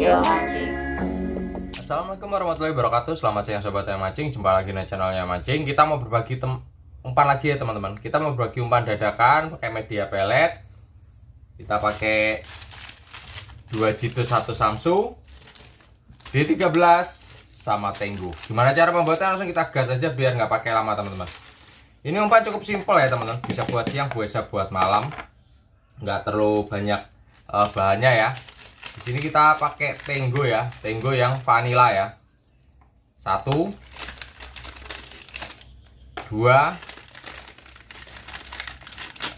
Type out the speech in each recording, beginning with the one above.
Ayo mancing. Assalamualaikum warahmatullahi wabarakatuh. Selamat siang sobat yang mancing. Jumpa lagi di channelnya mancing. Kita mau berbagi umpan lagi ya teman-teman. Kita mau berbagi umpan dadakan pakai media pelet. Kita pakai 2 jitu 1 samsu D13 sama tenggo. Gimana cara membuatnya? Langsung kita gas aja biar nggak pakai lama teman-teman. Ini umpan cukup simpel ya teman-teman. Bisa buat siang, bisa buat malam. Nggak terlalu banyak bahannya ya. Di sini kita pakai tenggo ya, tenggo yang vanilla ya. 1, 2,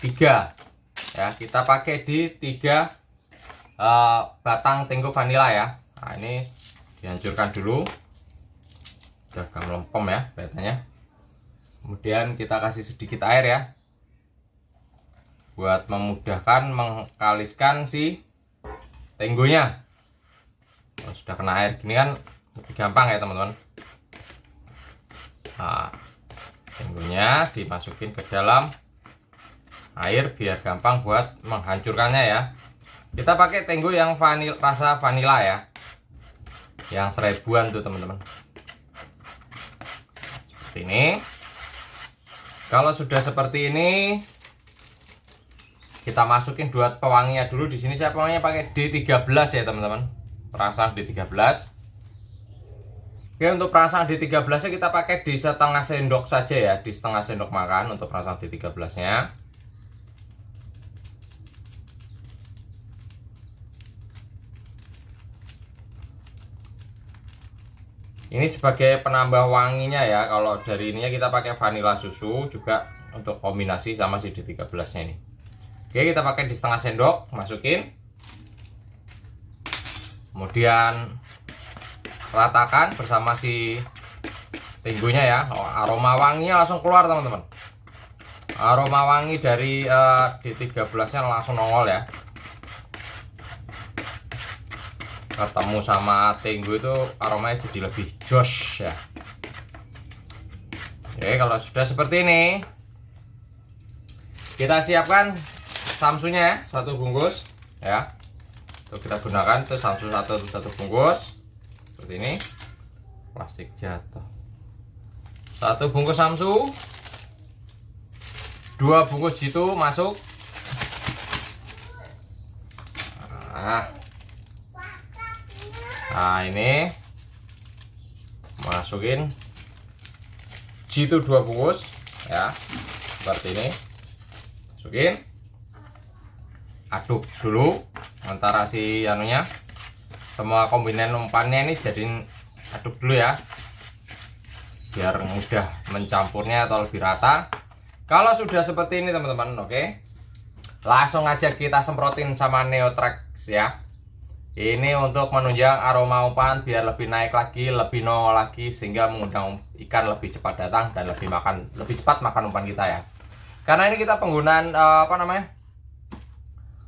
3 ya. Kita pakai di 3 batang tenggo vanilla ya. Nah ini dihancurkan dulu, udah agak melempem ya kelihatannya. Kemudian kita kasih sedikit air ya, buat memudahkan mengkaliskan si tenggonya. Kalau sudah kena air gini kan lebih gampang ya teman-teman. Nah, tenggonya dimasukin ke dalam air biar gampang buat menghancurkannya ya. Kita pakai tenggo yang rasa vanilla ya, yang 1000-an tuh teman-teman. Seperti ini. Kalau sudah seperti ini, kita masukin 2 pewanginya dulu. Di sini saya pewanginya pakai D13 ya teman-teman. Perangsang D13. Oke, untuk perangsang D13 nya kita pakai di setengah sendok saja ya, di setengah sendok makan untuk perangsang D13 nya. Ini sebagai penambah wanginya ya. Kalau dari ininya kita pakai vanilla susu juga untuk kombinasi sama si D13 nya ini. Oke, kita pakai di setengah sendok, masukin. Kemudian ratakan bersama si tenggonya ya. Aroma wanginya langsung keluar teman-teman. Aroma wangi dari D13 nya langsung nongol ya. Ketemu sama tenggo itu aromanya jadi lebih joss ya. Oke, kalau sudah seperti ini, kita siapkan samsunya ya, 1 bungkus ya. Untuk kita gunakan itu samsu 1 bungkus seperti ini. Plastik jatuh. 1 bungkus samsu, 2 bungkus jitu masuk. Nah ini masukin jitu 2 bungkus ya, seperti ini. Masukin, aduk dulu antara si anunya, semua kombinan umpannya ini jadiin aduk dulu ya, biar mudah mencampurnya atau lebih rata. Kalau sudah seperti ini teman-teman, oke, langsung aja kita semprotin sama Neotrax ya. Ini untuk menunjang aroma umpan biar lebih naik lagi, lebih nongol lagi, sehingga mengundang ikan lebih cepat datang dan lebih cepat makan umpan kita ya. Karena ini kita penggunaan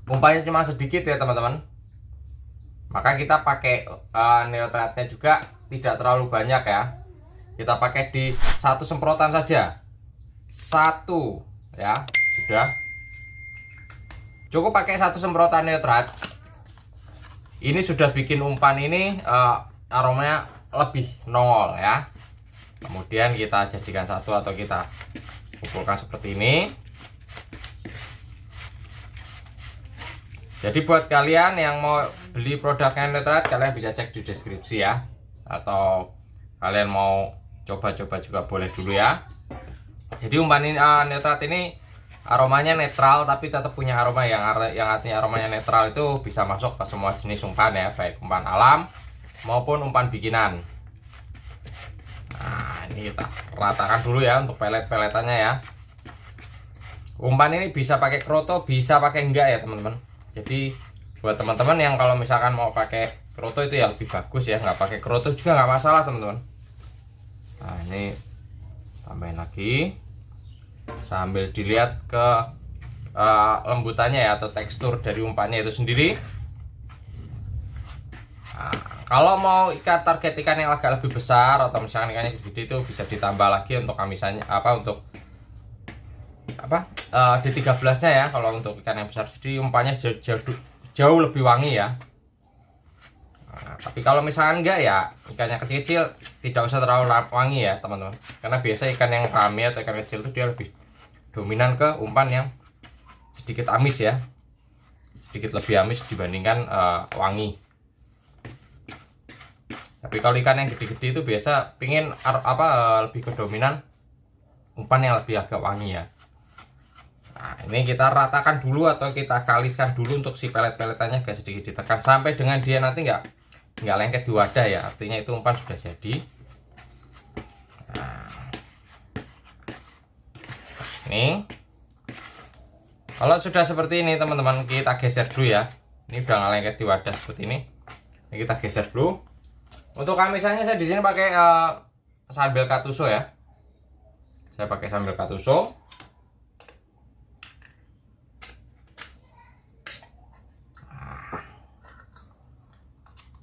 umpannya cuma sedikit ya teman-teman, maka kita pakai Neotrax-nya juga tidak terlalu banyak ya. Kita pakai di 1 semprotan saja, 1 ya, sudah cukup pakai 1 semprotan Neotrax. Ini sudah bikin umpan ini aromanya lebih nongol ya. Kemudian kita jadikan satu atau kita kumpulkan seperti ini. Jadi buat kalian yang mau beli produknya Neotrax, kalian bisa cek di deskripsi ya. Atau kalian mau coba-coba juga boleh dulu ya. Jadi umpan ini Neotrax ini aromanya netral, tapi tetap punya aroma yang artinya aromanya netral itu bisa masuk ke semua jenis umpan ya, baik umpan alam maupun umpan bikinan. Nah ini kita ratakan dulu ya untuk pelet-peletannya ya. Umpan ini bisa pakai kroto, bisa pakai enggak ya teman-teman. Jadi buat teman-teman yang kalau misalkan mau pakai kroto itu ya lebih bagus ya, nggak pakai kroto juga nggak masalah teman-teman. Nah ini tambahin lagi sambil dilihat ke lembutannya ya, atau tekstur dari umpannya itu sendiri. Nah, kalau mau target ikan yang agak lebih besar atau misalkan ikannya gede itu bisa ditambah lagi untuk amisannya untuk D13 nya ya. Kalau untuk ikan yang besar jadi umpannya jauh lebih wangi ya. Nah, tapi kalau misalkan enggak ya ikannya kecil-kecil tidak usah terlalu wangi ya teman-teman, karena biasa ikan yang rame atau ikan kecil itu dia lebih dominan ke umpan yang sedikit amis ya, sedikit lebih amis dibandingkan wangi. Tapi kalau ikan yang gede-gede itu biasa pingin lebih ke dominan umpan yang lebih agak wangi ya. Nah, ini kita ratakan dulu atau kita kaliskan dulu untuk si pelet-peletannya agak sedikit ditekan sampai dengan dia nanti nggak lengket di wadah ya, artinya itu umpan sudah jadi. Nah, ini kalau sudah seperti ini teman-teman, kita geser dulu ya. Ini udah nggak lengket di wadah seperti ini. Ini kita geser dulu. Untuk amisannya saya di sini pakai sambal katuso ya. Saya pakai sambal katuso.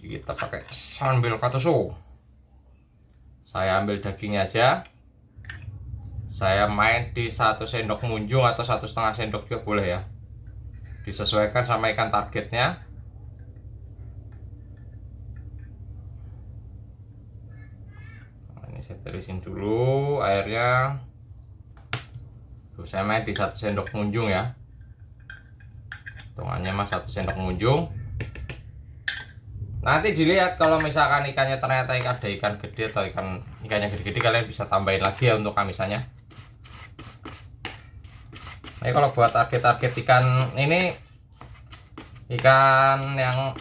Kita pakai sambal katuso. Saya ambil dagingnya aja. Saya main di 1 sendok munjung atau 1,5 sendok juga boleh ya. Disesuaikan sama ikan targetnya. Nah, ini saya tirisin dulu airnya. Tuh, saya main di 1 sendok munjung ya. Hitungannya mas 1 sendok munjung. Nanti dilihat kalau misalkan ikannya ternyata ada ikan gede atau ikannya gede-gede, kalian bisa tambahin lagi ya untuk amisannya. Nah, kalau buat target-target ikan ini, ikan yang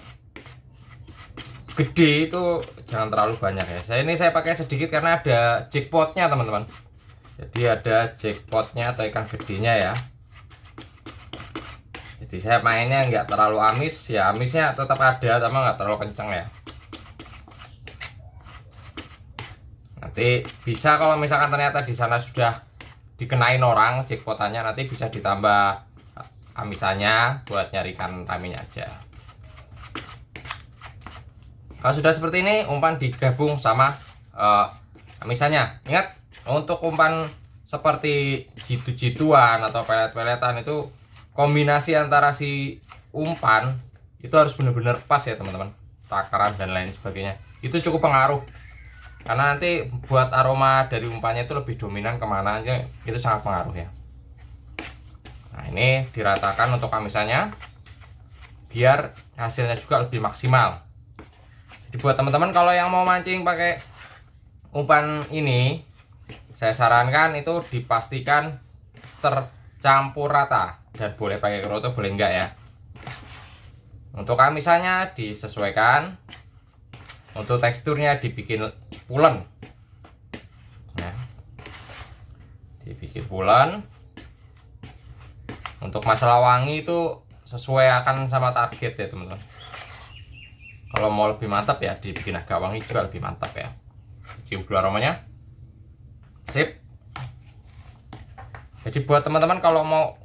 gede itu jangan terlalu banyak ya. Saya pakai sedikit karena ada jackpotnya teman-teman. Jadi ada jackpotnya atau ikan gedenya ya. Jadi saya mainnya nggak terlalu amis ya, amisnya tetap ada tapi nggak terlalu kenceng ya. Nanti bisa kalau misalkan ternyata di sana sudah dikenain orang jackpotannya, nanti bisa ditambah amisannya buat nyari ikan taminya aja. Kalau sudah seperti ini, umpan digabung sama amisannya. Ingat, untuk umpan seperti jitu-jituan atau pelet-peletan itu kombinasi antara si umpan itu harus benar-benar pas ya teman-teman, takaran dan lain sebagainya itu cukup pengaruh, karena nanti buat aroma dari umpannya itu lebih dominan kemana aja, itu sangat pengaruh ya. Nah, ini diratakan untuk amisannya biar hasilnya juga lebih maksimal. Jadi buat teman-teman kalau yang mau mancing pakai umpan ini, saya sarankan itu dipastikan tercampur rata. Dan boleh pakai keroto, boleh enggak ya. Untuk amisannya disesuaikan. Untuk teksturnya dibikin pulen ya. Dibikin pulen. Untuk masalah wangi itu sesuai akan sama target ya teman-teman. Kalau mau lebih mantap ya dibikin agak wangi juga lebih mantap ya. Cium dulu aromanya. Sip. Jadi buat teman-teman kalau mau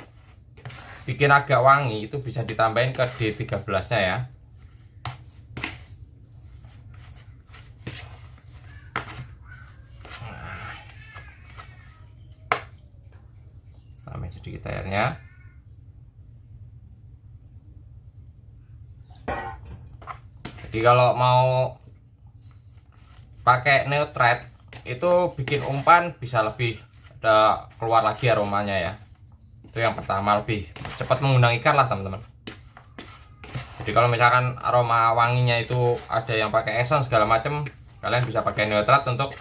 bikin agak wangi itu bisa ditambahin ke D13 nya ya. Tambahin sedikit airnya. Jadi kalau mau pakai neutret itu bikin umpan bisa lebih keluar lagi aromanya ya. Itu yang pertama, lebih cepat mengundang ikan lah teman-teman. Jadi kalau misalkan aroma wanginya itu ada yang pakai esen segala macam, kalian bisa pakai neutrat untuk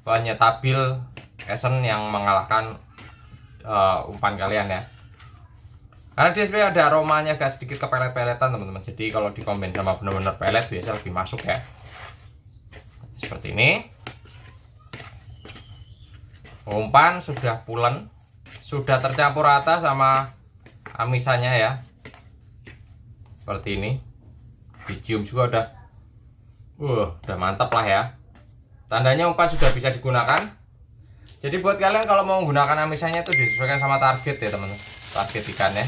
penyetabil esen yang mengalahkan umpan kalian ya. Karena dia sebenarnya ada aromanya agak sedikit ke pelet-peletan teman-teman. Jadi kalau dikombin sama benar-benar pelet biasa lebih masuk ya. Seperti ini. Umpan sudah pulen, sudah tercampur rata sama amisannya ya. Seperti ini. Dicium juga udah mantap lah ya. Tandanya umpan sudah bisa digunakan. Jadi buat kalian kalau mau menggunakan amisannya itu disesuaikan sama target ya teman-teman. Target ikannya.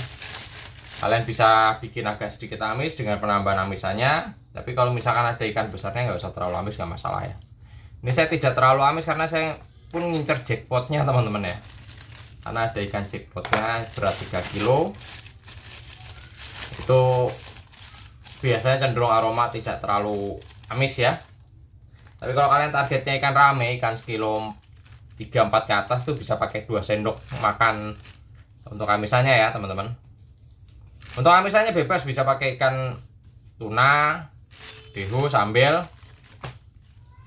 Kalian bisa bikin agak sedikit amis dengan penambahan amisannya. Tapi kalau misalkan ada ikan besarnya nggak usah terlalu amis, nggak masalah ya. Ini saya tidak terlalu amis karena saya pun ngincer jackpotnya teman-teman ya. Karena ada ikan jackpotnya berat 3 kilo. Itu biasanya cenderung aroma, tidak terlalu amis ya. Tapi kalau kalian targetnya ikan rame, ikan sekilo 3-4 ke atas tuh bisa pakai 2 sendok makan untuk amisannya ya teman-teman. Untuk amisannya bebas, bisa pakai ikan tuna, dehu, sambal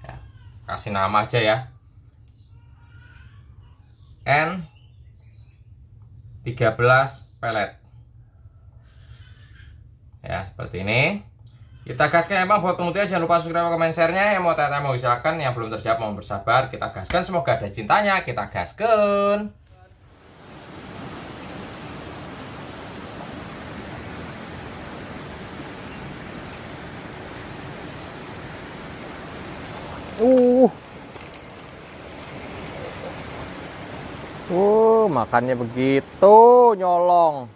ya, kasih nama aja ya, N13 pelet ya, seperti ini. Kita gaskan emang buat pemutihnya. Jangan lupa subscribe, komen, share-nya. Yang mau tanya mau silakan, yang belum terjawab mau bersabar. Kita gaskan, semoga ada cintanya. Kita gaskan. Makannya begitu nyolong.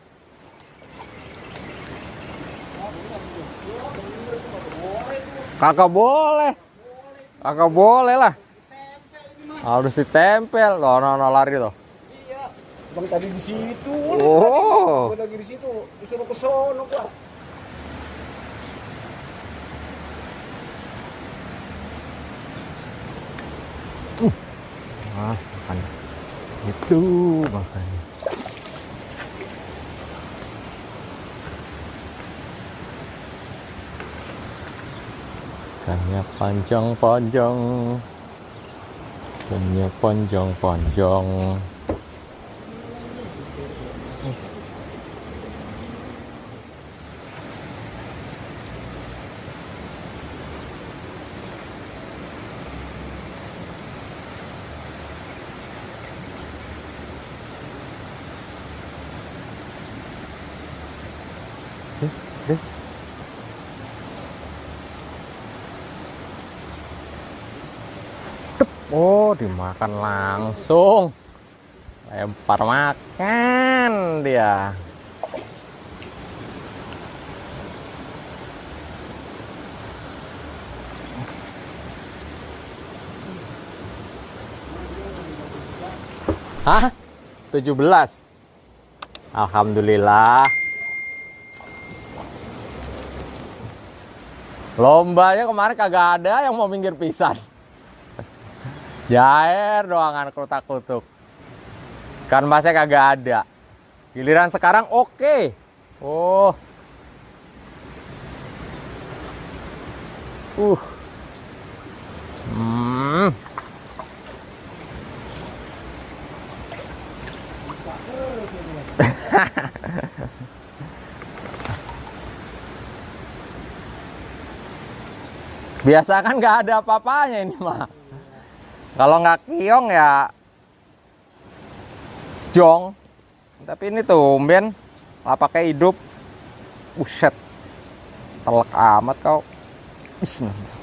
Kagak boleh. Kagak boleh lah. Harus ditempel. Loh, no, lari loh. Iya. Bang tadi di situ. Oh. Gua lagi di situ. Disuruh ke sono gua. Makan. Itu makannya. Ikannya panjang-panjang. Ikannya panjang-panjang. Oh, dimakan langsung. Lempar makan dia. Hah? 17. Alhamdulillah. Lombanya kemarin kagak ada yang mau minggir pisan. Jair doangan kutak-kutuk. Ikan masnya kagak ada. Giliran sekarang oke. Oh. Hmm. Biasa kan nggak ada apa-apanya ini mah. Kalau nggak kiong ya jong. Tapi ini tumben lah pakai hidup. Buset. Telek amat kau. Bismillah.